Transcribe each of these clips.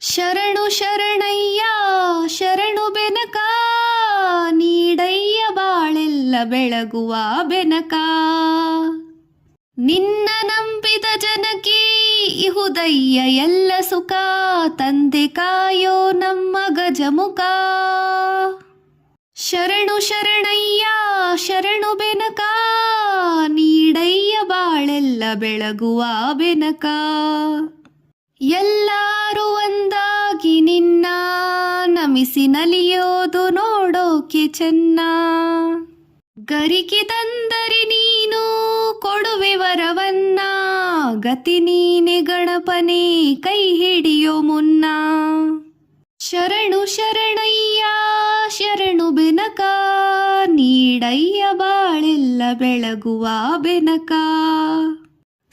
ಶರಣು ಶರಣಯ್ಯ ಶರಣು ಬೆನಕ, ನೀಡಯ್ಯ ಬಾಳೆಲ್ಲ ಬೆಳಗುವ ಬೆನಕ. ನಿನ್ನ ನಂಬಿದ ಜನಕ್ಕೆ ಇಹುದಯ್ಯ ಎಲ್ಲ ಸುಖ, ತಂದೆ ಕಾಯೋ ನಮ್ಮ ಗಜಮುಖ. ಶರಣು ಶರಣಯ್ಯ ಶರಣು ಬೆನಕ, ನೀಡಯ್ಯ ಬಾಳೆಲ್ಲ ಬೆಳಗುವ ಬೆನಕ. ಎಲ್ಲರೂ ಒಂದಾಗಿ ನಿನ್ನ ನಮಿಸಿ ನಲಿಯೋದು ನೋಡೋಕೆ ಚೆನ್ನ. ಗರಿಕೆ ತಂದರೆ ನೀನು ಕೊಡುವೆ ವರವನ್ನ, ಗತಿ ನೀನೆ ಗಣಪನೇ ಕೈ ಹಿಡಿಯೋ ಮುನ್ನ. ಶರಣು ಶರಣಯ್ಯ ಶರಣು ಬೆನಕ, ನೀಡಯ್ಯ ಬಾಳೆಲ್ಲ ಬೆಳಗುವ ಬೆನಕ.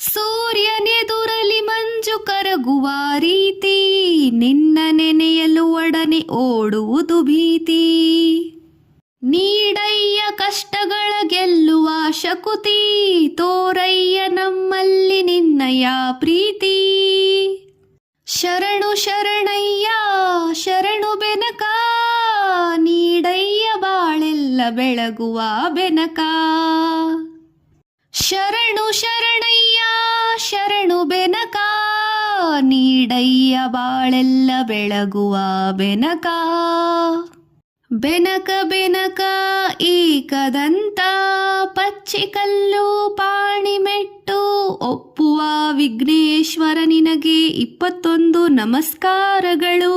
ಸೂರ್ಯನೆದುರಲಿ ಮಂಜು ಕರಗುವ ರೀತಿ, ನಿನ್ನ ನೆನೆಯಲು ಒಡನೆ ಓಡುವುದು ಭೀತಿ. ನೀಡಯ್ಯ ಕಷ್ಟಗಳ ಗೆಲ್ಲುವ ಶಕುತಿ, ತೋರಯ್ಯ ನಮ್ಮಲ್ಲಿ ನಿನ್ನಯ ಪ್ರೀತಿ. ಶರಣು ಶರಣಯ್ಯ ಶರಣು ಬೆನಕ, ನೀಡಯ್ಯ ಬಾಳೆಲ್ಲ ಬೆಳಗುವ ಬೆನಕ. ಶರಣು ಶರಣಯ್ಯ ಶರಣು ಬೆನಕ, ನೀಡಯ್ಯ ಬಾಳೆಲ್ಲ ಬೆಳಗುವ ಬೆನಕ. ಬೆನಕ ಬೆನಕ ಏಕದಂತ, ಪಚ್ಚಿಕಲ್ಲು ಪಾಣಿಮೆಟ್ಟು ಒಪ್ಪುವ ವಿಘ್ನೇಶ್ವರ ನಿನಗೆ 21 ನಮಸ್ಕಾರಗಳು.